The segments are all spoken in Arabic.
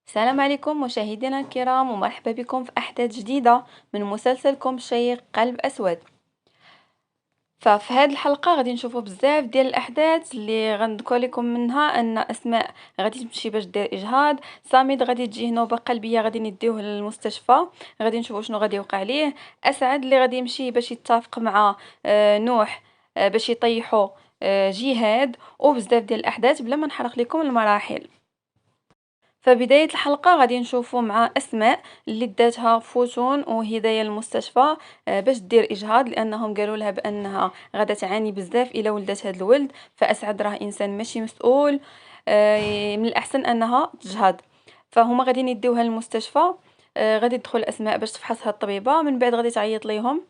السلام عليكم مشاهدينا الكرام، ومرحبا بكم في أحداث جديدة من مسلسلكم الشيق قلب أسود. ففي هذه الحلقة غادي نشوفوا بزاف ديال الأحداث اللي غنذكر لكم منها أن أسماء غادي تمشي باش دير إجهاض، صامد غادي تجيه نوبة قلبية غادي نديوه للمستشفى، غادي نشوفوا شنو غادي يوقع ليه. أسعد اللي غادي يمشي باش يتفق مع نوح باش يطيحوا جهاد، وبزاف ديال الأحداث بلا ما نحرق لكم المراحل. فبداية الحلقة غادي نشوفوا مع أسماء اللي داتها فوتون وهدايا المستشفى باش دير إجهاض، لأنهم قالوا لها بأنها غادا تعاني بزاف إلى ولدت هذا الولد. فأسعد راه إنسان ماشي مسؤول، من الأحسن أنها تجهض. فهما غادي يديوها للمستشفى. غادي تدخل أسماء باش تفحصها الطبيبة، من بعد غادي تعيط ليهم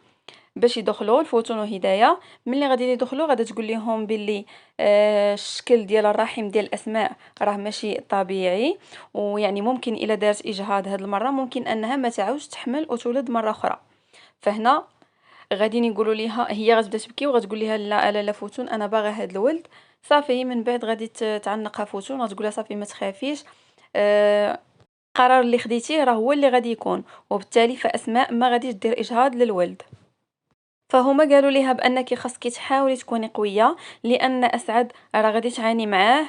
باش يدخلوا الفوتون وهدايا. ملي غادي يدخلوا غادي تقول لهم باللي الشكل ديال الرحم ديال الاسماء راه ماشي طبيعي، ويعني ممكن الا دارت اجهاض هاد المره ممكن انها ما تعاودش تحمل وتولد مره اخرى. فهنا غادي يقولوا ليها، هي غتبدا تبكي وغتقول لها لا لا لا فوتون انا باغا هاد الولد. صافي من بعد غادي تعنقها فوتون وتقول لها صافي ما تخافيش، آه، القرار اللي خديتيه راه هو اللي غادي يكون، وبالتالي فاسماء ما غاديش دير اجهاض للولد. فهما قالوا ليها بانك خاصك تحاولي تكوني قويه، لان اسعد راه غادي تعاني معاه،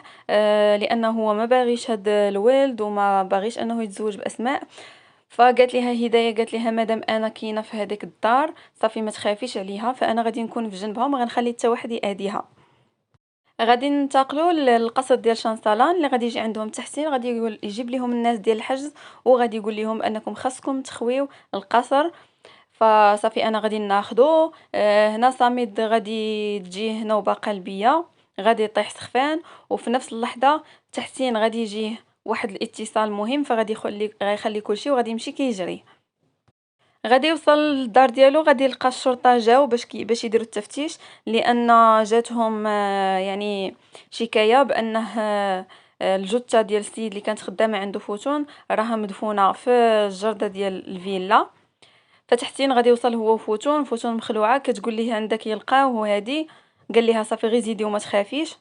لانه هو ما باغيش هاد الولد وما باغيش انه يتزوج باسماء. فقالت لها هدايه، قالت لها مادام انا كاينه في هذيك الدار صافي ما تخافيش عليها، فانا غادي نكون في جنبها وما غنخلي حتى واحد يأذيها. غادي ننتقلوا للقصر ديال شانسالان اللي غادي يجي عندهم تحسين، غادي يجيب لهم الناس ديال الحجز وغادي يقول لهم انكم خاصكم تخويو القصر. فصافي انا غادي ناخدو. هنا صامد غادي تجيه نوبة قلبية، غادي يطيح سخفان، وفي نفس اللحظة تحسين غادي يجيه واحد الاتصال مهم، فغادي غيخلي كلشي وغادي يمشي كيجري. غادي يوصل للدار ديالو، غادي يلقى الشرطة جاو باش يديروا التفتيش، لان جاتهم يعني شكاية بانه الجثة ديال السيد اللي كانت خدامة عنده فوتون راها مدفونة في الجردة ديال الفيلا. فتحسين غادي يوصل هو وفوتون، فوتون مخلوعه كتقول ليه عندك يلقاوه هادي. قال لها صافي غير زيدي وما تخافيش.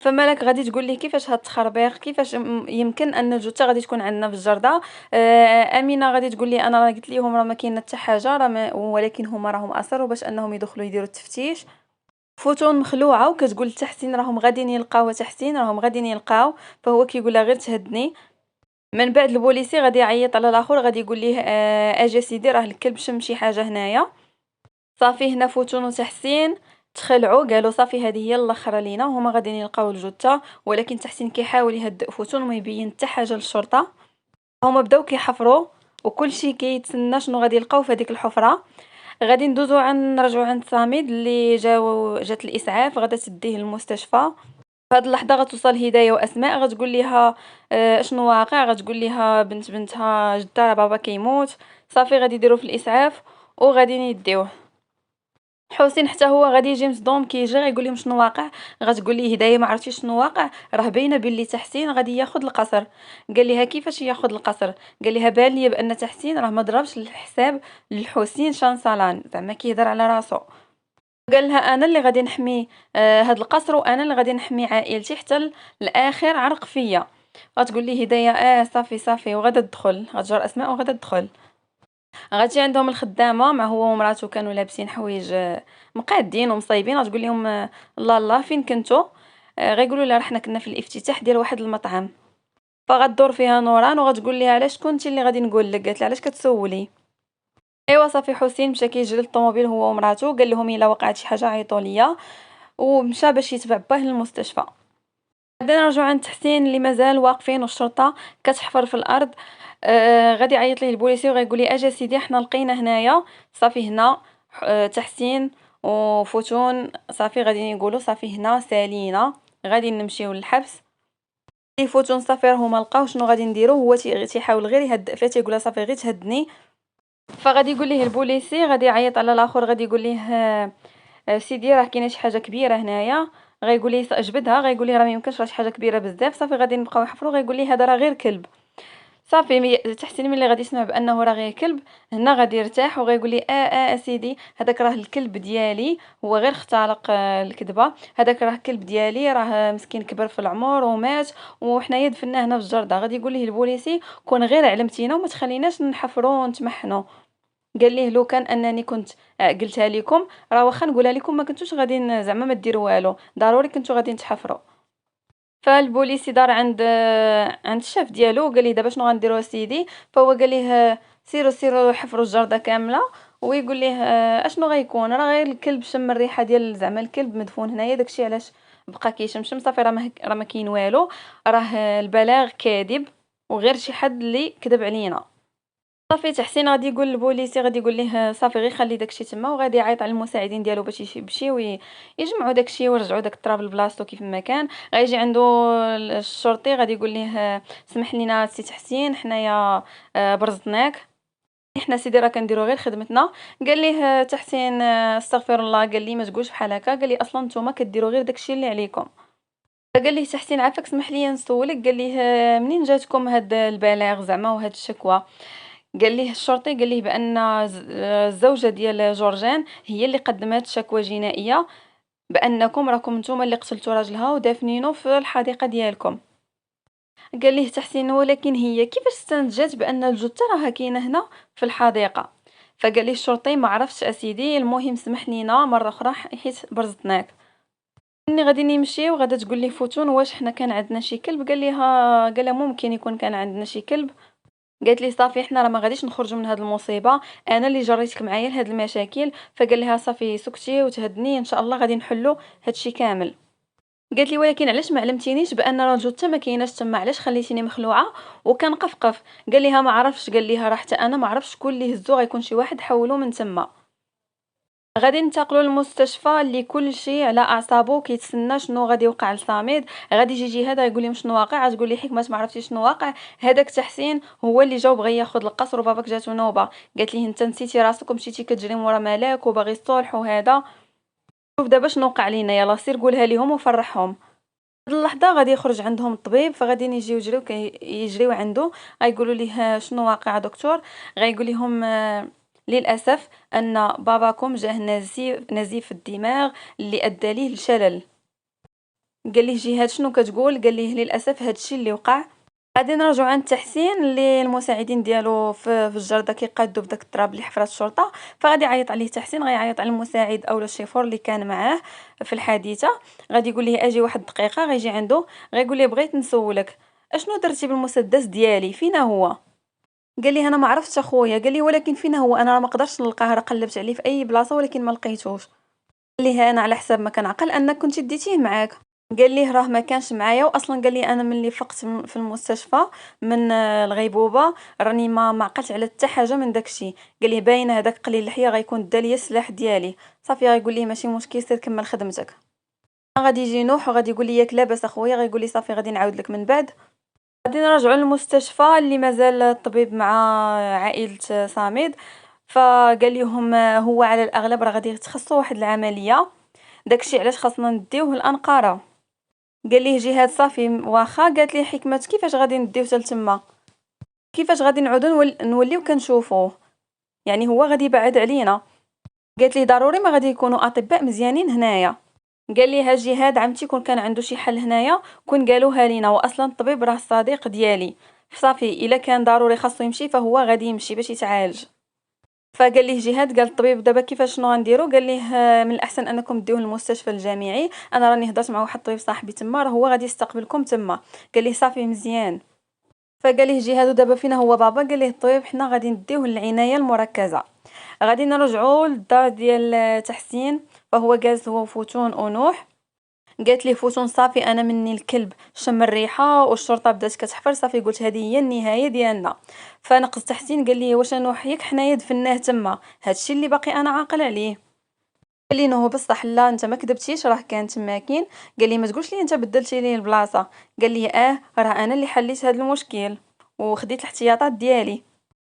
فمالك غادي تقول ليه كيفاش هاد التخربيق، كيفاش يمكن ان الجثه غادي تكون عندنا في الجرده. امينه غادي تقول لي انا راه قلت لهم راه ما كاين حتى حاجه، ولكن هما راهم اصروا باش انهم يدخلوا يديروا التفتيش. فوتون مخلوعه وكتقول لتحسين راهم غاديين يلقاو، تحسين راهم غاديين يلقاو. فهو كيقول لها غير تهدني. من بعد البوليسي غادي يعيط على الاخر، غادي يقول ليه اجي سيدي راه الكلب شم شي حاجه هنايا. صافي هنا فوتون وتحسين تخلعوا، قالوا صافي هذه هي الاخره لينا، وهما غاديين يلقاو الجثه. ولكن تحسين كيحاول يهدئ فوتون وما يبين حتى حاجه للشرطه. هما بداو كيحفروا وكل شيء كيتسنى شنو غادي يلقاو في هذيك الحفره. غادي ندوزو نرجعوا عند صامد اللي جات الاسعاف غادا تديه للمستشفى. في هاد اللحظه غتوصل هدايه واسماء، غتقول ليها شنو واقع. غتقول ليها بنتها جدها راه بابا كيموت. صافي غادي يديروا في الاسعاف وغادي يديوه. حسين حتى هو غادي يجي مصدوم كيجي غيقول لهم شنو واقع. غتقول ليه هدايه ما عرفتيش شنو واقع، راه باينه باللي تحسين غادي ياخذ القصر. قال لها كيفاش ياخذ القصر؟ قال لها بان لي بان تحسين راه ما ضربش الحساب للحسين شانسالان، زعما كيهضر على راسو. قال لها انا اللي غادي نحمي هاد القصر، وانا اللي غادي نحمي عائلتي حتى الاخر عرق فيا. غتقول لي هدايه صافي صافي، وغادا تدخل، غتجر اسماء وغادا تدخل. غتجي عندهم الخدامه مع هو ومراته، كانوا لابسين حوايج مقادين ومصايبين. غتقول لهم الله الله فين كنتو؟ غيقولوا لها رحنا كنا في الافتتاح ديال واحد المطعم. فغدور فيها نوران وغتقول لها علاش كنتي اللي غادي نقول لك. قالت لها علاش كتسولي؟ ايوا صافي حسين مشى كيجري للطوموبيل هو ومراته، قال لهم الا وقعت شي حاجه عيطوا ليا، ومشى باش يتبع باه للمستشفى. بعدين نرجعوا عند حسين اللي مازال واقفين والشرطه كتحفر في الارض. غادي يعيط ليه البوليسي وغيقول لي اجا سيدي حنا لقينا هنايا. صافي هنا تحسين وفوتون صافي غادي يقولوا صافي هنا سالينا غادي نمشيو للحبس. فوتون صافي راهو ما لقاو شنو غادي نديرو، هو تيحاول غير يهدئ فيها، تيقولها صافي غير تهدني. فغادي يقول ليه البوليسي، غادي يعيط على الاخر، غادي يقول ليه سيدي راه كاينه شي حاجه كبيره هنايا. غيقول ليه اجبدها، غيقول ليه راه ما يمكنش، راه شي حاجه كبيره بزاف. صافي غادي نبقاو يحفروا، غيقول ليه هذا راه غير كلب. صافي تحسين ملي غادي يسمع بأنه راه غير كلب، هنا غادي يرتاح وغيقول لي أسيدي هذاك راه الكلب ديالي، هو غير اختلق الكذبة، هذاك راه الكلب ديالي، راه مسكين كبر في العمر ومات وحنايا دفناه هنا في الجردة. غادي يقول ليه البوليسي كون غير علمتينا وما تخليناش نحفروا ونتمحنوا. قال ليه لو كان انني كنت قلتها لكم راه واخا نقولها لكم ما كنتوش غادي زعما ما ديروا والو، ضروري كنتو غادي تحفروا. فالبوليسي دار عند الشاف ديالو وقال ليه دابا شنو غنديروا اسيدي. فهو قال ليه سيروا حفروا الجرده كامله. ويقول ليه اشنو غيكون، راه غير الكلب شم الريحه ديال زعما الكلب مدفون هنايا، داكشي علاش بقى كيشمشم. صافي راه ما كاين والو، راه البلاغ كاذب وغير شي حد اللي كذب علينا. صافي تحسين غادي يقول للبوليسي، غادي يقول ليه صافي غير خلي داكشي تما، وغادي يعيط على المساعدين ديالو باش يمشيو يجمعوا داكشي ويرجعوا داك التراب لبلاصتو كيف ما كان. غيجي عنده الشرطي غادي يقول ليه سمح لينا سي تحسين حنايا برزطناك، حنا سيدي راه كنديروا غير خدمتنا. قال ليه تحسين استغفر الله، قال لي ما تقولش بحال هكا، قال لي اصلا نتوما كديروا غير داكشي اللي عليكم. قال ليه تحسين عافاك سمح لي نسولك، قال ليه منين جاتكم هاد البلاغ زعما وهاد الشكوى. قال ليه الشرطي، قال ليه بان الزوجه ديال جورجين هي اللي قدمت شكوى جنائيه بانكم راكم نتوما اللي قتلتوا راجلها ودافنينه في الحديقه ديالكم. قال ليه تحسين ولكن هي كيفاش استنتجت بان الجثه راها كاينه هنا في الحديقه. فقال ليه الشرطي ما عرفتش اسيدي، المهم سمح لينا مره اخرى حيت برزطناك. ملي غادي نمشيو غادا تقول ليه فوتون واش حنا كان عندنا شي كلب. قال ليها قال لها ممكن يكون كان عندنا شي كلب. قالت لي صافي حنا راه ما غاديش نخرجوا من هذه المصيبه، انا اللي جريتك معايا لهاد المشاكل. فقال لها صافي سكتي وتهدني ان شاء الله غادي نحلوا هادشي كامل. قالت لي ولكن علاش ما علمتينيش بان راه الجثه ما كايناش تما، علاش خليتيني مخلوعه وكنقفقف. قال لها ما عرفش، قال لها راه حتى انا ما عرفش شكون اللي هزو، غيكون شي واحد حولو من تما. غادي ننتقلوا للمستشفى اللي كل شيء على اعصابه كيتسنى شنو غادي يوقع لصامد. غادي يجي جهاد يقول لهم شنو واقع، تقول لي حكمه ما عرفتي شنو واقع، هذاك تحسين هو اللي جاو بغى ياخذ القصر وباباك جاتو نوبه. قالت ليه انت نسيتي راسك ومشيتي كتجري مورا ملاك وباغي الصلح وهذا. شوف دابا شنو وقع لينا، يلا سير قولها ليهم وفرحهم. هاد اللحظه غادي يخرج عندهم الطبيب، فغادي يجيو يجريو يجريو عنده. غايقولوا ليه شنو واقع دكتور. غايقول لهم للاسف ان باباكم جاه نزيف الدماغ اللي ادى ليه الشلل. قال ليه جهاد شنو كتقول، قال ليه للاسف هادشي اللي وقع. غادي نرجعوا عند تحسين اللي المساعدين ديالو في الجرده كيقادوا بداك التراب اللي حفرات الشرطه. فغادي يعيط عليه تحسين، غيعيط على المساعد او الشيفور اللي كان معاه في الحادثه. غادي يقول ليه اجي واحد الدقيقه. غيجي عنده غيقول ليه بغيت نسولك اشنو درتي بالمسدس ديالي، فينا هو. قال لي انا ما عرفتش اخويا. قال لي ولكن فينا هو، انا ما قدرتش نلقاه، راه قلبت عليه في اي بلاصه ولكن ما لقيتوش. قال لي انا على حساب ما كنعقل انك كنت ديتيه معاك. قال ليه راه ما كانش معايا، واصلا قال لي انا ملي فقت في المستشفى من الغيبوبه راني ما عقلت على حتى حاجه من داكشي. قال لي باينه هذاك قليل اللحيه غيكون دا ليا السلاح ديالي. صافي غيقول ليه ماشي مشكل سير كمل خدمتك. غادي يجي نوح وغادي يقول لي ياك لاباس اخويا. غيقول لي صافي غادي نعاود لك من بعد. غادي نرجعوا للمستشفى اللي مازال الطبيب مع عائله صامد. فقال لهم هو على الاغلب راه غادي يتخصصوا واحد العمليه، داكشي علاش خاصنا نديوه لانقره. قال ليه جهاد صافي واخا. قالت لي حكمت كيفاش غادي نديو حتى لتما، كيفاش غادي نعودو نوليو كنشوفوه، يعني هو غادي يبعد علينا. قالت لي ضروري ما غادي يكونوا اطباء مزيانين هنايا. قال لي ها جهاد عمتي كون كان عنده شي حل هنايا كون قالوها لينا، واصلا الطبيب راه صديق ديالي. صافي الا كان ضروري خاصو يمشي فهو غادي يمشي باش يتعالج. فقال ليه جهاد، قال الطبيب دابا كيفاش شنو غنديرو. قال ليه من الاحسن انكم ديوه للمستشفى الجامعي، انا راني هضرت مع واحد الطبيب صاحبي تما راه هو غادي يستقبلكم تما. قال ليه صافي مزيان. فقال ليه جهاد دابا فينا هو بابا. قال ليه الطبيب حنا غادي نديوه للعنايه المركزه. غادي نرجعوا للدار ديال تحسين، فهو جالس هو وفوتون ونوح. قالت ليه فوتون صافي انا مني الكلب شم الريحه والشرطه بدات كتحفر، صافي قلت هذه هي النهايه ديالنا. فنقص تحسين قال لي واش نوح ياك حنايا دفناه تما، هادشي اللي باقي انا عاقل عليه. قال لي نو بصح لا انت ما كذبتيش راه كان تماكين. قال لي ما تقولش لي انت بدلتي لي البلاصه. قال لي راه انا اللي حليت هذا المشكل وخديت الاحتياطات ديالي.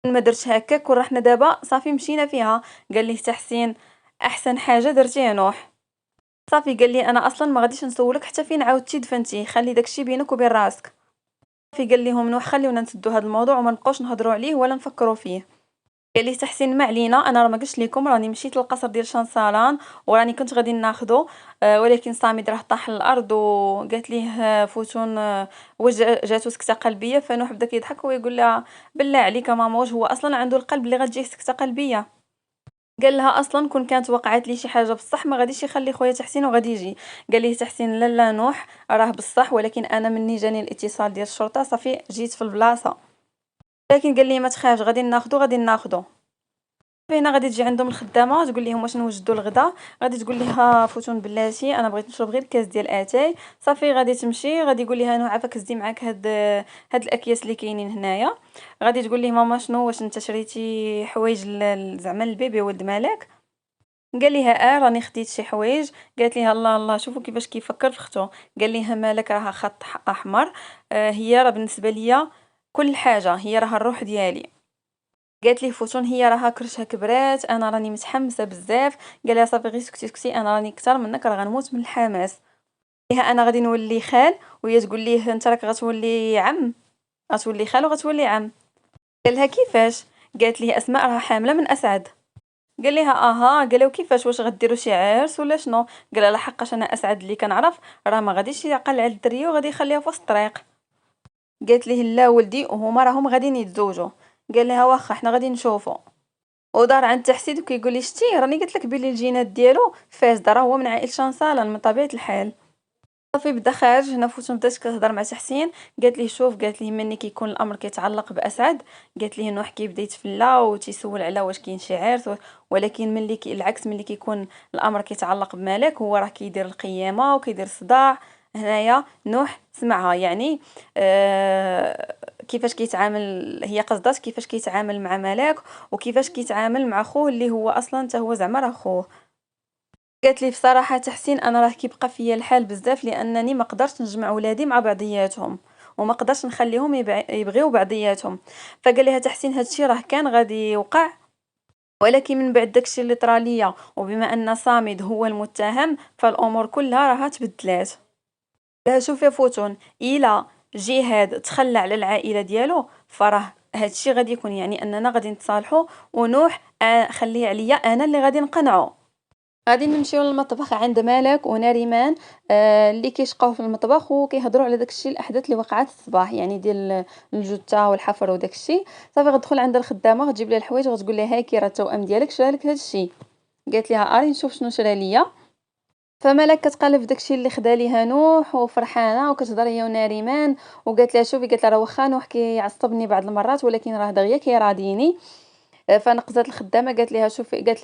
ما درتش هكاك ورحنا دابا صافي مشينا فيها. قال لي تحسين احسن حاجه درتيها نوح. صافي قال لي انا اصلا ما غاديش نسولك حتى فين عاودتي دفنتيه، خلي داكشي بينك وبين راسك. في قال لهم نوح خليونا نسدوا هذا الموضوع وما نبقاوش نهضروا عليه ولا نفكروا فيه. قال لي تحسين ما علينا، انا راه ما قلتش لكم راني مشيت للقصر ديال شانسالان وراني كنت غادي ناخذه، ولكن صامد راه طاح للارض وقالت ليه فوتون واش جاتو سكته قلبيه. فنوح بدا كيضحك ويقول لها بالله عليك ماما واش هو اصلا عنده القلب اللي غتجيه سكته قلبيه؟ قال لها اصلا كون كانت وقعت لي شي حاجه بصح ما غاديش يخلي خويا تحسين وغادي يجي. قال ليه تحسين لا لا نوح راه بصح، ولكن انا مني جاني الاتصال ديال الشرطه صافي جيت في البلاصه. لكن قال لي ما تخافش غادي ناخذو غادي ناخذو. فهنا غادي تجي عندهم الخدامه تقول لهم واش نوجدوا الغدا، غادي تقول لها فوتون بلاتي انا بغيت نشرب غير كاس ديال اتاي. صافي غادي تمشي غادي يقول لها نوع عافاك زدي معاك هاد الاكياس اللي كاينين هنايا. غادي تقول ليه ماما شنو واش انت شريتي حوايج زعما البيبي ولد مالك؟ قال لها راني خديت شي حوايج. قالت لها الله الله شوفوا كيفاش كيفكر في اختو. قال لها مالك راها خط احمر، هي راه بالنسبه ليا كل حاجه، هي راها الروح ديالي. قالت لي فوتون هي راها كرشها كبرات انا راني متحمسه بزاف. قال لها صافي غير سكتي سكتي انا راني اكثر منك راه غنموت من الحماس. ليها انا غادي نولي خال وهي تقول ليه انت راك غتولي عم، غتولي خال وغتولي عم. قال لها كيفاش؟ قالت ليه اسماء راها حامله من اسعد. قال لها اها. قال له كيفاش واش غديروا شي عرس ولا شنو؟ قال لها حقاش انا اسعد اللي كنعرف راه ما غاديش يعقل على الدريه وغادي يخليها في وسط الطريق. قالت ليه لا ولدي وهما راهم غاديين يتزوجوا. قال لها واخا حنا غادي نشوفوا. ودار عند تحسيد وكيقول لي شتي راني قلت لك بلي الجينات ديالو فاسده راه هو من عائله شانسالان من طبيعه الحال. صافي بدا خارج هنا فوتون بدات كتهضر مع تحسين. قالت ليه شوف قالت ليه مني كيكون الامر كيتعلق باسعد. قالت ليه نوح كيبدا يتفلا وتيسول على واش كاين شي عرس ولكن ملي العكس ملي كيكون الامر كيتعلق بمالك هو راه كيدير القيامه وكيدير الصداع. هنايا نوح سمعها يعني كيفاش كيتعامل، هي قصدات كيفاش كيتعامل مع ملاك وكيفاش كيتعامل مع خوه اللي هو اصلا حتى هو زعما راه خوه. قالت لي بصراحه تحسين انا راه كيبقى فيا الحال بزاف لانني ما قدرتش نجمع ولادي مع بعضياتهم وما قدرتش نخليهم يبغيو بعضياتهم. فقال لها تحسين هادشي راه كان غادي يوقع، ولكن من بعد داكشي اللي طرا ليا وبما ان صامد هو المتهم فالامور كلها راها تبدلات. لا شوف يا فوتون الا جهاد تخلى على العائله ديالو فراه هادشي غادي يكون يعني اننا غادي نتصالحوا ونوح خليه عليا انا اللي غادي نقنعه. غادي نمشيو للمطبخ عند مالك ونريمان اللي كيشقاو في المطبخ وكيهضروا على داكشي الاحداث اللي وقعت الصباح يعني ديال الجثه والحفر وداكشي. صافي غتدخل عند الخدامه غتجيب ليها الحوايج وغتقول لها هاكي راه التوأم ديالك شرا لك هادشي. قالت لها اري نشوف شنو شرا ليا. فمالك كتقلب في داكشي اللي خدا ليها نوح وفرحانه وكتهضر هي ونريمان وقالت لها شوفي قالت لها راه واخا نوح كيعصبني بعض المرات ولكن راه دغيا كيراضيني. فنقزات الخدامه قالت لها شوفي قالت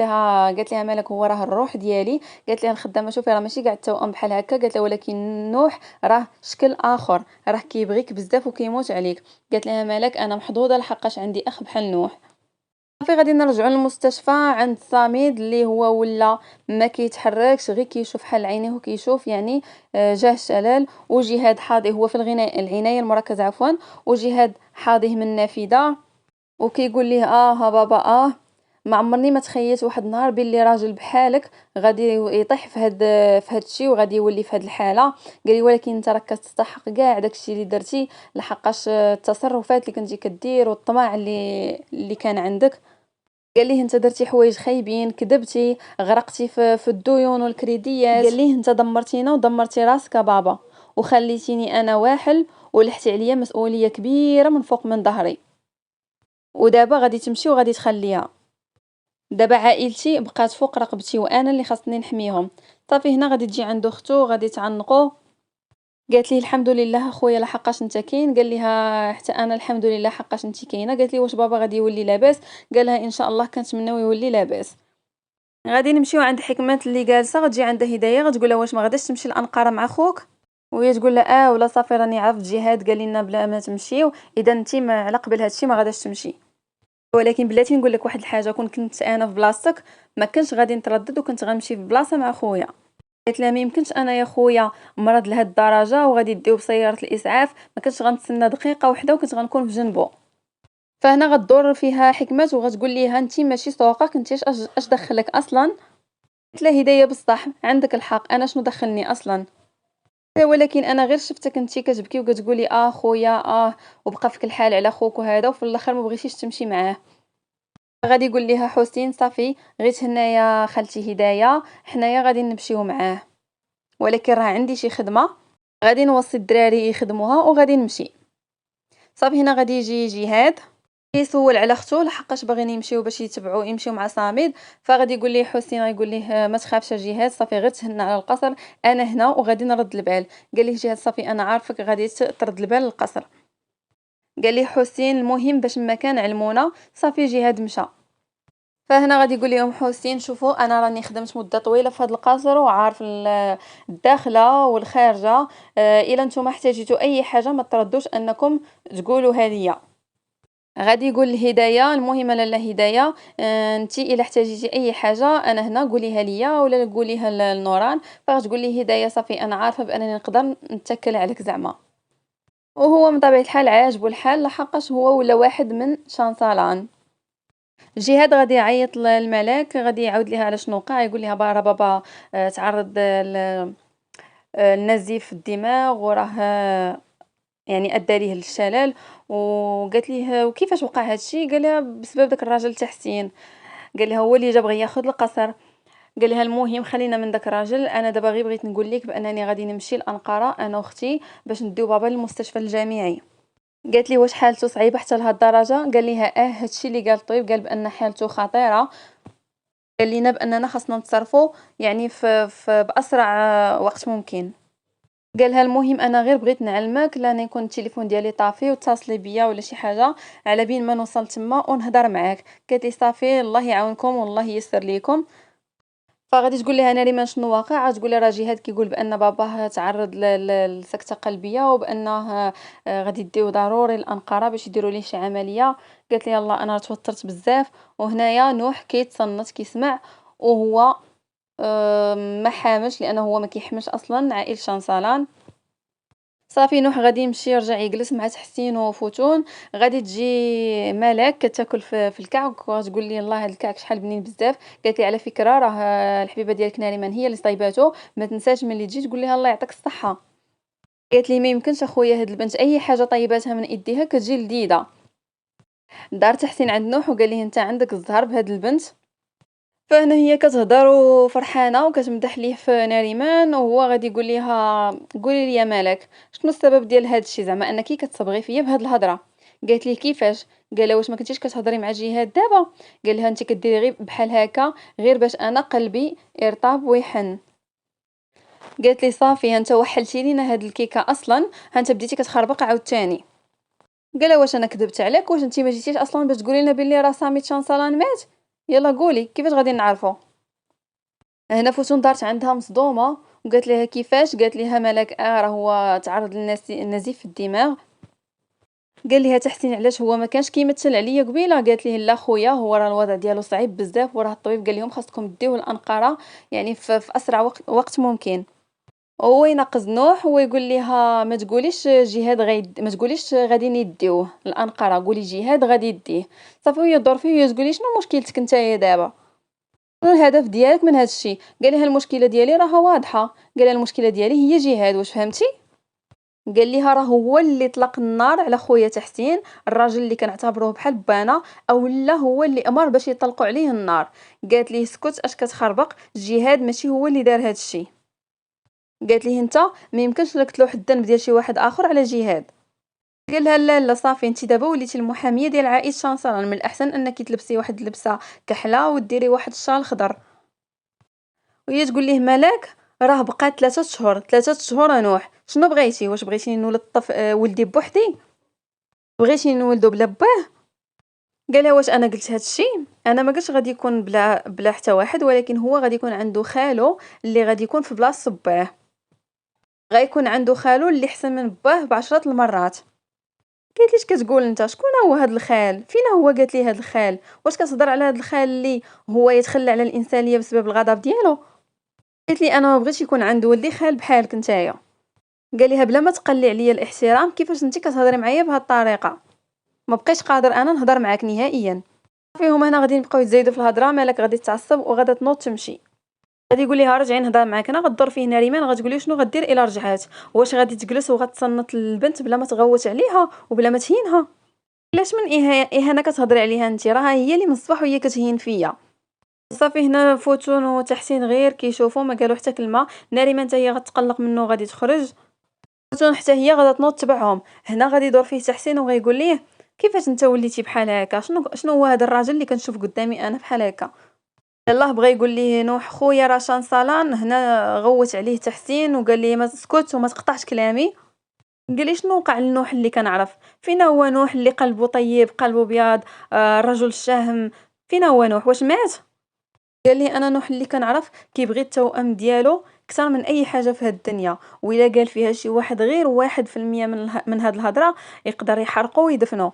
لها مالك هو راه الروح ديالي. قالت لها الخدامه شوفي راه ماشي كاع التوأم بحال هكا. قالت لها ولكن نوح راه شكل اخر راه كيبغيك بزاف وكيموت عليك. قالت لها مالك انا محظوظه لحقاش عندي اخ بحال نوح. صافي غادي نرجعوا للمستشفى عند صامد اللي هو ولا ما كيتحركش غير كيشوف حل عينيه وكيشوف يعني جاه الشلل. وجهاد حاضي هو في العنايه المركزه عفوا. وجهاد حاضيه من النافذه وكيقول ليه ها بابا ما عمرني ما تخيلت واحد النهار باللي راجل بحالك غادي يطيح في هاد الشيء وغادي يولي في هاد الحاله. قال لي ولكن انت راك كتستحق كاع داكشي اللي درتي لحقاش التصرفات اللي كنتي كدير والطمع اللي كان عندك. قال ليه انت درتي حوايج خايبين كذبتي غرقتي في الديون والكريديات. قال ليه انت دمرتينا ودمرتي راسك بابا وخليتيني انا واحل ولحتي عليا مسؤوليه كبيره من فوق من ظهري. ودابا غادي تمشي وغادي تخليها. دابا عائلتي بقات فوق رقبتي وانا اللي خاصني نحميهم. صافي هنا غادي تجي عند اختو غادي تعنقو. قالت لي الحمد لله خويا لحقاش انت كاين. قال لها حتى انا الحمد لله حقاش انت كاينه. قالت لي واش بابا غادي يولي لاباس؟ قال لها ان شاء الله كنتمناو يولي لاباس. غادي نمشيو عند حكمت اللي جالسه غتجي عندها هدايه غتقول لها واش ما غاداش تمشي لانقره مع خوك؟ وهي تقول لها ولا صافي راني عرفت جهاد قال لنا بلا ما تمشيو اذا انت ما على قبل هادشي ما غاداش تمشي. ولكن بلاتي نقول لك واحد الحاجه كنت انا في بلاصتك ما كنتش غادي نتردد وكنت غنمشي في بلاصه مع خويا. قالت لها ما يمكنش انا يا خويا مرض لهاد الدرجه وغادي يديو بسياره الاسعاف ما كنتش غنتسنى دقيقه واحده وكنت غنكون في جنبو. فهنا غدور فيها حكمت وغتقول ليها انت ماشي سوقه كنتيش اش دخلك اصلا. قلت لها هديه بصح عندك الحق انا شنو دخلني اصلا. ولكن انا غير شفتك انت كتبكي وكتقولي خويا وبقى فيك الحال على خوك وهذا، وفي الاخر ما بغيتيش تمشي معاه. غادي يقول ليها حسين صافي غير هنايا خالتي هدايا، حنايا غادي نمشيو معاه، ولكن راه عندي شي خدمه غادي نوصي الدراري يخدموها وغادي نمشي. صافي هنا غادي يجي جهاد يسول على اختو لحقاش باغيين يمشيو باش يتبعوا يمشيو مع صامد. فغادي يقول ليه حسين، غيقول ليه ما تخافش جهاد، صافي غير تهنى على القصر، انا هنا وغادي نرد البال. قال ليه جهاد صافي انا عارفك غادي ترد البال للقصر. قال ليه حسين المهم باش ما كان علمونا. صافي جهاد مشى. فهنا غادي يقول لهم حسين شوفوا انا راني خدمت مده طويله في هذا القصر وعارف الداخله والخارجه، الا نتوما احتاجيتوا اي حاجه ما تردوش انكم تقولوها ليا. غادي يقول لهدايا المهم لاله هدايا، انتي الا احتاجيتي اي حاجه انا هنا قوليها ليا ولا قوليها لنوران. فغتقول لي هدايا صافي انا عارفه بانني نقدر نتكل عليك زعما. وهو من طبيعه الحال عاجبو الحال لحقاش هو ولا واحد من شانسالان. جهاد غادي يعيط للملاك، غادي يعاود ليها على شنو وقع، يقول لها بابا تعرض النزيف في الدماغ وراه يعني ادى ليه للشلل. وقالت ليه وكيفاش وقع هادشي؟ قال لها بسبب داك الراجل تحسين. قال لها هو اللي جا بغى ياخذ القصر. قال لها المهم خلينا من داك الراجل، انا دابا غير بغيت نقول لك بانني غادي نمشي لانقره انا واختي باش نديو بابا للمستشفى الجامعي. قالت لي واش حالته صعيبه حتى لهاد الدرجه؟ قال لها هادشي اللي قال الطبيب، قال بان حالته خطيره، قال لينا باننا خاصنا نتصرفوا يعني في باسرع وقت ممكن. قالها المهم انا غير بغيت نعلمك لا يكون التليفون ديالي طافي وتصلي بيا ولا شي حاجه على بين ما نوصل تما ونهضر معاك. قالت لي صافي الله يعاونكم والله ييسر ليكم. فغادي تقول لها انا ريمان شنو واقع؟ تقول لها راه جهاد كيقول بان باباه تعرض لسكته قلبيه وبانه غادي يديو ضروري لانقره باش يديروا ليه شي عمليه. قالت لي يلا انا توترت بزاف. وهنايا نوح كيتصنت كيسمع، وهو ما حامش لانه هو ما كيحملش اصلا عائله شانسالان. صافي نوح غادي يمشي يرجع يجلس مع تحسين وفوتون. غادي تجي ملاك كتاكل في الكعك وتقول لي الله هاد الكعك شحال بنين بزاف. قالت لي على فكره راه الحبيبه ديالك ناريمان هي اللي صايباتو، ما تنساش ملي تجي تقول لها الله يعطيك الصحه. قالت لي ما يمكنش اخويا هاد البنت اي حاجه طيباتها من ايديها كتجي لذيذه. دار تحسين عند نوح وقال ليه انت عندك الزهر بهاد البنت. فهنا هي كتهضر وفرحانه وكتمدح ليه في ناريمان، وهو غادي يقول ليها قولي لي يا مالك شنو السبب ديال هذا الشيء، زعما انك كتصبغي فيا بهاد الهضره؟ قالت ليه كيفاش؟ قال لها واش ما كنتيش كتهضري مع جهاد دابا؟ قال لها انت كديري غير بحال هكا غير باش انا قلبي يرطب ويحن. قالت لي صافي انت وحلتي لينا هاد الكيكه اصلا، انت بديتي كتخربق عاوتاني. قال لها واش انا كذبت عليك؟ واش انت ما جيتيش اصلا باش تقولي لنا بلي راه سامي تشانسالان مات؟ يلا قولي كيفاش غادي نعرفو. هنا فوتون دارت عندها مصدومه وقالت لها كيفاش؟ قالت لها مالك راه هو تعرض للنزيف في الدماغ. قال لها تحسين علاش هو ما كانش كيمثل عليا قبيله؟ قالت ليه لا خويا هو راه الوضع ديالو صعيب بزاف وراه الطبيب قال لهم خاصكم ديوه لانقره يعني في اسرع وقت ممكن. هو ينقز نوح ويقول لها ما تقوليش جهاد ما تقوليش غادي يديوه الانقره، قولي جهاد غادي يديه. صافي وهي تدور فيه وتقولي شنو مشكلتك نتايا دابا؟ شنو الهدف ديالك من هذا الشيء؟ قال لها المشكله ديالي راه واضحه. قال لها المشكله ديالي هي جهاد، واش فهمتي؟ قال لها راه هو اللي طلق النار على خويا تحسين، الراجل اللي كنعتبروه بحال بانا، او لا هو اللي امر باش يطلقوا عليه النار. قالت ليه اسكت اش كتخربق، جهاد ماشي هو اللي دار هذا الشيء. قالت ليه انت ما يمكنش لك تلوح الذنب ديال شي واحد اخر على جهاد. قال لها لا لا صافي انت دابا وليتي المحاميه ديال عائله شانسالان، من الاحسن انك تلبسي واحد اللبسه كحله وديري واحد الشال خضر. وهي تقول ليه مالك راه بقات 3 شهور 3 شهور نوح، شنو بغيتي؟ واش بغيتي نولد ولدي بوحدي؟ بغيتي نولدو بلا باه؟ قالها واش انا قلت هذا الشيء؟ انا ما قلتش غادي يكون بلا حتى واحد، ولكن هو غادي يكون عنده خالو اللي غادي يكون في بلاصه باه، غيكون عنده خالو اللي احسن من باه بعشرة المرات. قالت ليش كتقول انت؟ شكون هو هذا الخال؟ فين هو؟ قالت لي هذا الخال واش كتهضر على هذا الخال اللي هو يتخلى على الانسانيه بسبب الغضب ديالو؟ قالت لي انا ما بغيتش يكون عنده ولدي خال بحالك نتايا. قال لها بلا ما تقلي عليا الاحترام كيفاش انت كتهضري معايا بهذه الطريقه؟ ما بقيتش قادر انا نهضر معاك نهائيا. فيهم هنا غادي نبقاو يتزايدوا في الهضره، مالك غادي تعصب وغادا تنوض تمشي. غادي يقول ليها رجعي نهضر معاك انا. غدور فيه ناريمان غتقول له شنو غدير الا رجعات؟ واش غادي تجلس وغتصنت البنت بلا ما تغوت عليها وبلا ما تهينها؟ علاش من اهانه كتهضري عليها انت؟ راه هي اللي من الصباح وهي كتهين فيا. صافي هنا فوتون وتحسين غير كيشوفوا ما قالوا حتى كلمه. ناريمان حتى هي غتقلق منه غادي تخرج. فوتون حتى هي غادا تنوض تبعهم. هنا غادي يدور فيه تحسين وغيقول ليه كيفاش انت وليتي بحال هكا؟ شنو هو هذا الراجل اللي كنشوف قدامي انا بحال هكا؟ يلاه بغى يقول ليه نوح خويا راه شانسالان. هنا غوت عليه تحسين وقال ليه ما تسكت وما تقطعش كلامي. قال لي شنو وقع لنوح اللي كنعرف؟ فينا هو نوح اللي قلبه طيب قلبه ابيض الرجل الشهم؟ فينا هو نوح؟ واش مات؟ قال لي انا نوح اللي كنعرف كيبغي التوأم ديالو اكثر من اي حاجه في هاد الدنيا، وإلا قال فيها شي واحد غير 1% من هاد الهضره يقدر يحرقو ويدفنو.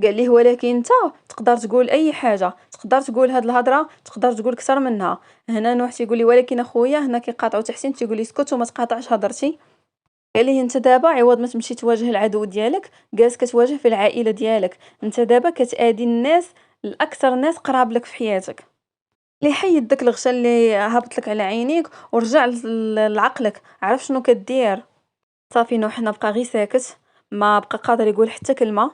قال ليه ولكن انت تقدر تقول اي حاجه، تقدر تقول هاد الهضره، تقدر تقول اكثر منها. هنا نوح تيقول لي ولكن اخويا. هنا كيقاطعو تحسين تيقول لي اسكت وما تقاطعش هضرتي. قال ليه انت دابا عوض ما تمشي تواجه العدو ديالك جالس كتواجه في العائله ديالك. انت دابا كتادي الناس، الاكثر ناس قراب لك في حياتك. اللي حيد داك الغشا اللي هابط لك على عينيك ورجع لعقلك، عرف شنو كدير. صافي نوح هنا بقى غير ساكت، ما بقى قادر يقول حتى كلمه.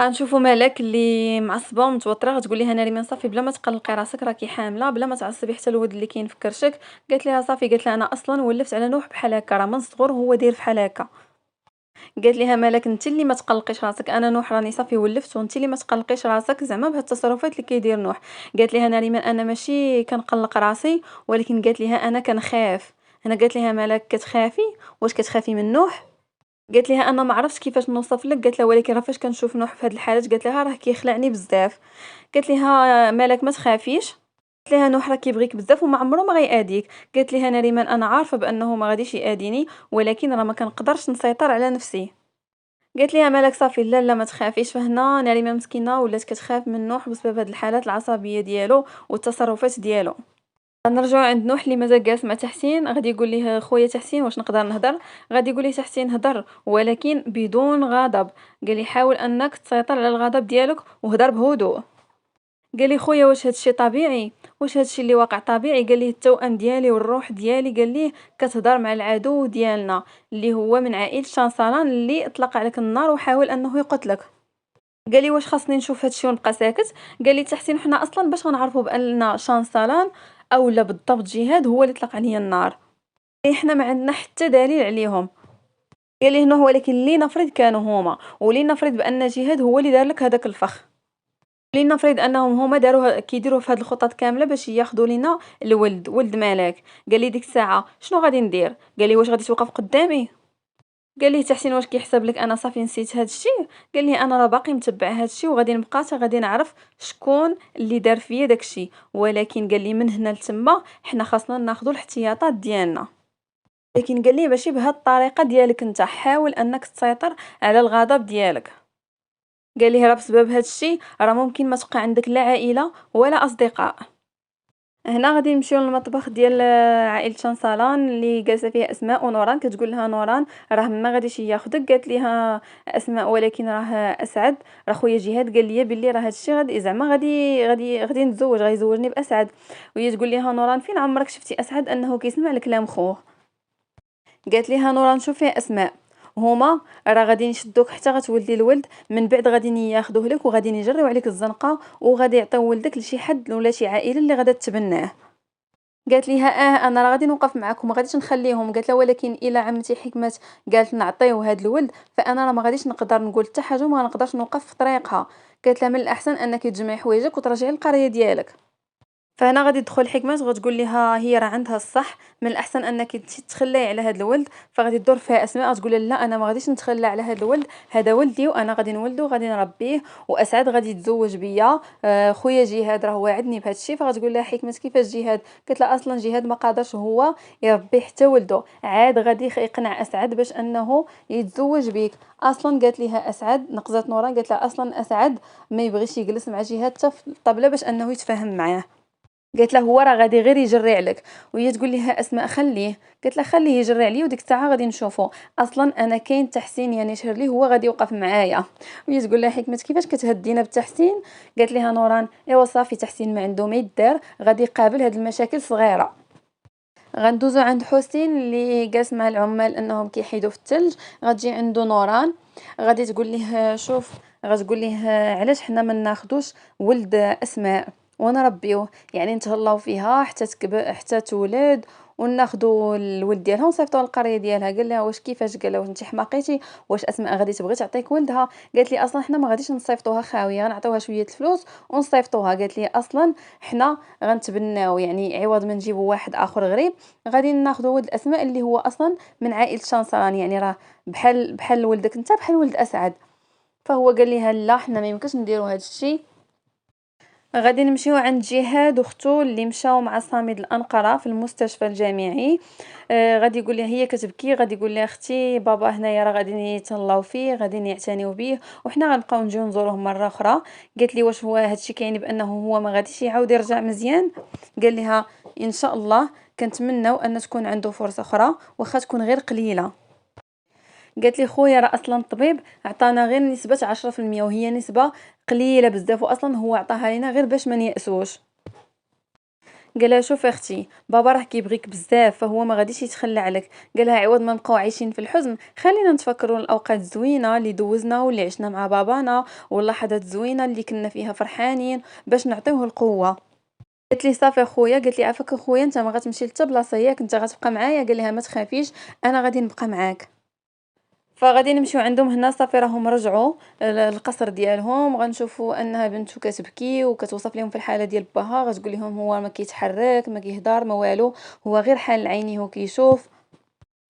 غنشوفوا ملاك اللي معصبه ومتوتره. غتقول لها ناري من صافي بلا ما تقلقي راسك راكي حامله، بلا ما تعصبي حتى الولد اللي كاين في كرشك. قالت لها صافي، قالت لها انا اصلا ولفت على نوح بحال هكا، راه من الصغر هو داير بحال هكا. قالت لها مالك انت اللي ما تقلقيش راسك، انا نوح راني صافي ولفت وانت اللي ما تقلقيش راسك زعما بهاد التصرفات اللي كيدير نوح. قالت لها ناريمان انا ماشي كنقلق راسي، ولكن قالت لها انا كنخاف. انا قالت لها مالك كتخافي؟ واش كتخافي من نوح؟ قالت لها انا ما عرفتش كيفاش نوصف لك. قالت لها ولكن راه فاش كنشوف نوح في هاد الحالات قالت لها راه كيخلعني بزاف. قالت لها مالك ما تخافيش. قالت لها نوح راه كيبغيك بزاف وما عمره ما غيأذيك. قالت لها ناريمان انا عارفه بانه ما غاديش يأذيني، ولكن راه ما كنقدرش نسيطر على نفسي. قالت ليها مالك صافي لا لا ما تخافيش. فهنا ناريمان مسكينه ولات كتخاف من نوح بسبب هاد الحالات العصبيه ديالو والتصرفات ديالو. نرجعوا عند نوح اللي مازال جالس مع تحسين. غادي يقول ليه خويا تحسين واش نقدر نهضر؟ غادي يقول ليه تحسين هضر ولكن بدون غضب. قال لي حاول انك تسيطر على الغضب ديالك وهضر بهدوء. قال لي خويا واش هادشي طبيعي؟ واش هادشي اللي واقع طبيعي؟ قال لي التوأم ديالي والروح ديالي قال لي كتهضر مع العدو ديالنا اللي هو من عائله شانسالان اللي اطلق عليك النار وحاول انه يقتلك. قال لي واش خاصني نشوف هادشي ونبقى ساكت؟ قال لي تحسين حنا اصلا باش غنعرفوا بان شانسالان اولا بالضبط جهاد هو اللي طلق عليا النار، احنا ما عندنا حتى دليل عليهم. قال لي هنا ولكن اللي نفرض كانوا هما، ولي نفرض بان جهاد هو اللي دار لك هذاك الفخ، لنفرض انهم هما داروا كيديروا في هذه الخطط كامله باش ياخذوا لينا الولد ولد ملاك. قال لي ديك الساعه شنو غادي ندير؟ قال لي واش غادي توقف قدامي؟ قال لي تحسين واش كيحسب لك انا صافي نسيت هذا الشيء؟ قال لي انا راه باقي متبع هذا الشيء وغادي نبقى حتى غادي نعرف شكون اللي دار فيا داك الشيء، ولكن قال لي من هنا لتما حنا خاصنا ناخذوا الاحتياطات ديالنا. لكن قال لي ماشي بهذه الطريقه ديالك انت، حاول انك تسيطر على الغضب ديالك. قال لي راه بسبب هذا الشيء راه ممكن ما تبقى عندك لا عائله ولا اصدقاء. هنا غادي نمشيو للمطبخ ديال عائله شانسالان اللي جالسه فيها اسماء ونوران. كتقول لها نوران راه ما غاديش ياخذك. قالت ليها اسماء ولكن راه اسعد، راه خويا جهاد قال لي بلي راه هادشي غادي زعما غادي نتزوج، غيزوجني باسعد. وهي تقول لها نوران فين عمرك شفتي اسعد انه كيسمع لكلام خوه؟ قالت ليها نوران شوفي اسماء، هما راه غادي يشدوك حتى غتولدي الولد، من بعد غادي ياخذوه لك وغادي يجريو عليك الزنقه وغادي يعطيو ولدك لشي حد ولا شي عائله اللي غادا تتبناه. قالت ليها انا راه غادي نوقف معاكم ما غاديش نخليهم. قالت لها ولكن الا عمتي حكمت قالت نعطيو هذا الولد فانا راه ما غاديش نقدر نقول حتى حاجه وما نقدرش نوقف في طريقها. قالت لها من الاحسن انك تجمعي حوايجك وترجعي للقريه ديالك. فهنا غادي تدخل حكمت وغتقول لها هي راه عندها الصح، من الاحسن انك تتخلي على هذا الولد. فغادي تدور فيها اسماء تقول لا انا ما غاديش نتخلى على هذا الولد، هذا ولدي وانا غادي نولدو غادي نربيه واسعد غادي يتزوج بيا. خويا جهاد راه واعدني بهذا الشيء. فغتقول لها حكمت كيفاش جهاد؟ قالت لها اصلا جهاد ما قادرش هو يربي حتى ولده، عاد غادي يقنع اسعد باش انه يتزوج بيك. اصلا قالت لها اسعد نقزات نوران قالت لها اصلا اسعد ما يبغيش يجلس مع جهاد حتى في الطبله باش انه يتفاهم معاه. قالت له هو راه غادي غير يجري عليك. وهي تقول لها اسماء خليه. قالت له خليه يجري عليا وديك الساعه غادي نشوفوا، اصلا انا كاين تحسين يعني شهر لي هو غادي يوقف معايا. وهي تقول لها حكمت كيفاش كتهدينا بالتحسين؟ قالت لها نوران ايوا صافي تحسين ما عنده ما يدار غادي يقابل هاد المشاكل صغيره. غندوزو عند حسين اللي جالس مع العمال انهم كيحيدوا في الثلج. غتجي عنده نوران، غادي تقول ليه شوف، غتقول ليه علاش حنا ما ناخذوش ولد اسماء ونربيوه، يعني نتهلاو فيها حتى تكبر حتى تولد، وناخذوا الولد ديالها ونصيفطوه للقريه ديالها. قال لها واش كيفاش؟ قال لها واش انت حماقيتي؟ واش اسماء غادي تبغي تعطيك ولدها؟ قالت لي اصلا حنا ما غاديش نصيفطوها خاويه، نعطيوها شويه الفلوس ونصيفطوها. قالت لي اصلا حنا غنتبناو، يعني عوض ما نجيبوا واحد اخر غريب غادي ناخذوا ولد اسماء اللي هو اصلا من عائله شانسران، يعني راه بحال ولدك انت، بحال ولد اسعد. فهو قال لها لا، حنا ما يمكنش نديروا هذا الشيء. غادي نمشيو عند جهاد واختو اللي مشاو مع صامد الانقره في المستشفى الجامعي. غادي يقول لها، هي كتبكي، غادي يقول لها اختي بابا هنايا راه غادي يتهلاو فيه، غادي يعتنيو به، وحنا غنبقاو نجيو نزوروه مره اخرى. قالت لي واش هو هادشي كاين بانه هو ما غاديش يعاود يرجع مزيان؟ قال لها ان شاء الله كنتمناو ان تكون عنده فرصه اخرى واخا تكون غير قليله. قالت لي خويا راه اصلا الطبيب عطانا غير نسبه 10%، وهي نسبه قليله بزاف، واصلا هو عطاها لينا غير باش ما نيأسوش. قالها شوف اختي، بابا راه كيبغيك بزاف، فهو ما غاديش يتخلى عليك. قالها عوض ما نبقاو عايشين في الحزن، خلينا نتفكروا الاوقات الزوينه اللي دوزنا واللي عشنا مع بابانا، واللحظات الزوينه اللي كنا فيها فرحانين، باش نعطيوه القوه. قالت لي صافي خويا، قالت لي عافاك خويا، انت ما غتمشي لتا بلاصه ياك، انت غتبقى معايا. قال لها ما تخافيش، انا غادي نبقى معاك. فغادي نمشيو عندهم هنا. صافي راهم رجعوا القصر ديالهم، غنشوفوا انها بنته كتبكي وكتوصف لهم في الحاله ديال باها، غتقول لهم هو ما كيتحرك ما كيهضر ما والو، هو غير حال عينيه وكيشوف.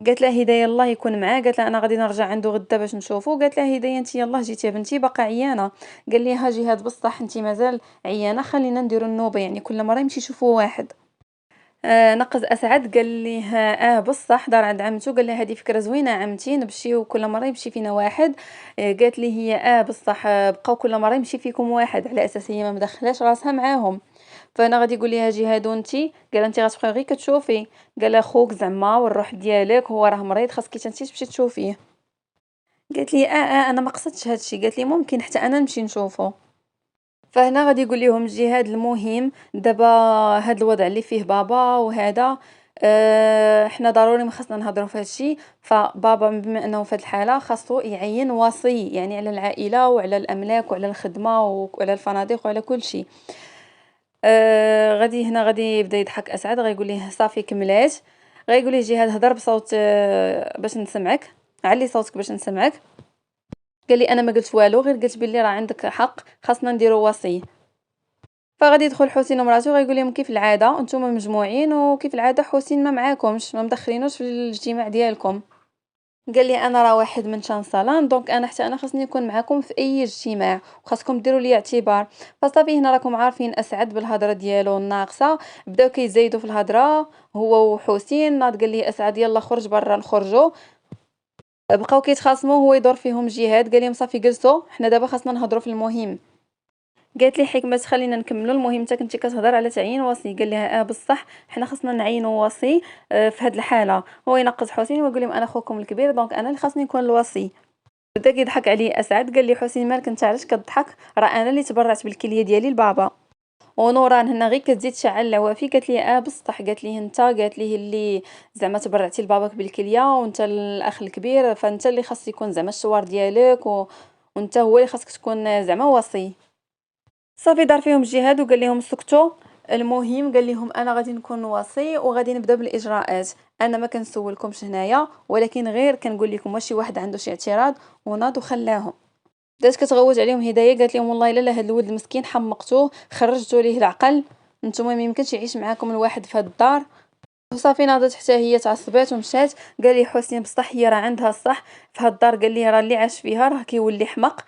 قالت لها هدايه الله يكون معاه. قالت لها انا غادي نرجع عنده غدا باش نشوفه. قالت لها هدايه انت يلاه جيتي يا بنتي باقا عيانه؟ قال لي ها جهاد بصح انت مازال عيانه، خلينا نديروا النوبه، يعني كل مره يمشي يشوفوا واحد. نقز اسعد قال ليه بصح دار عند عمتو. قال لها هذه فكره زوينه عمتي، نمشيو كل مره يمشي فينا واحد. قالت لي هي بصح بقاو كل مره يمشي فيكم واحد، على اساس هي ما مدخلاش راسها معاهم. فانا غادي يقول لها جهاد وانتي؟ قال انت غتبقاي غير كتشوفي. قال خوك زعما والروح ديالك هو راه مريض، خاصك انت تمشي تشوفيه. قالت لي انا ما قصدتش هادشي. قالت لي ممكن حتى انا نمشي نشوفه. فهنا غادي يقول لهم الجهاد المهم دابا هاد الوضع اللي فيه بابا وهذا، حنا ضروري ما خصنا نهضروا في هادشي. فبابا بما انه في هاد الحاله خاصو يعين وصي، يعني على العائله وعلى الاملاك وعلى الخدمه وعلى الفنادق وعلى كل شيء. غادي هنا غادي يبدا يضحك اسعد، غايقول ليه صافي كملات. غايقول ليه جهاد هضر بصوت باش نسمعك، علي صوتك باش نسمعك. قال لي انا ما قلت والو، غير قلت بلي راه عندك حق، خاصنا نديرو وصي. فغادي يدخل حسين ومراته، غايقول لهم كيف العاده نتوما مجموعين، وكيف العاده حسين ما معاكمش، ما مدخلينوش في الاجتماع ديالكم. قال لي انا راه واحد من شانسالان، دونك انا حتى انا خاصني نكون معاكم في اي اجتماع، وخاصكم ديروا لي اعتبار. فصافي هنا راكم عارفين اسعد بالهضره ديالو الناقصه، بداو كيزايدوا في الهضره هو وحسين. ناض قال لي اسعد يلا خرج برا نخرجوا. بقاو كيتخاصموا، هو يدور فيهم جهاد. قال لهم صافي جلسوا، حنا دابا خاصنا نهضروا في المهم. قالت لي حكمه خلينا نكملوا المهم، انت كنتي كتهضر على تعيين وصي. قال لها بصح حنا خصنا نعينوا وصي في هذه الحاله. هو ينقص حسين ويقول لهم انا خوكم الكبير، دونك انا اللي خاصني نكون الوصي. بدا كيضحك عليه اسعد. قال لي حسين مالك انت علاش كتضحك؟ راه انا اللي تبرعت بالكليه ديالي لبابا. ونوران هنا غير كتزيد تشعل العوافي. قالت لي بصح، قالت ليه انت، قالت ليه اللي زعما تبرعتي لباباك بالكليه وانت الاخ الكبير، فانت اللي خاص يكون زعما الشوار ديالك وانت هو اللي خاصك تكون زعما وصي. صافي دار فيهم الجهاد وقال لهم سكتوا. المهم قال لهم انا غادي نكون وصي وغادي نبدا بالاجراءات، انا ما كنسولكمش هنايا، ولكن غير كنقول لكم واش شي واحد عنده شي اعتراض. وناض وخلاهم. بدات كتغوت عليهم هدايه، قالت لهم والله الا هاد الولد المسكين حمقتوه، خرجتوا ليه العقل، نتوما ما يمكنش يعيش معاكم الواحد في هاد الدار. وصافي ناضت حتى هي تعصبات ومشات. قال لي حسين بصح هي راه عندها الصح في هاد الدار، قال لي راه اللي عاش فيها راه كيولي حمق،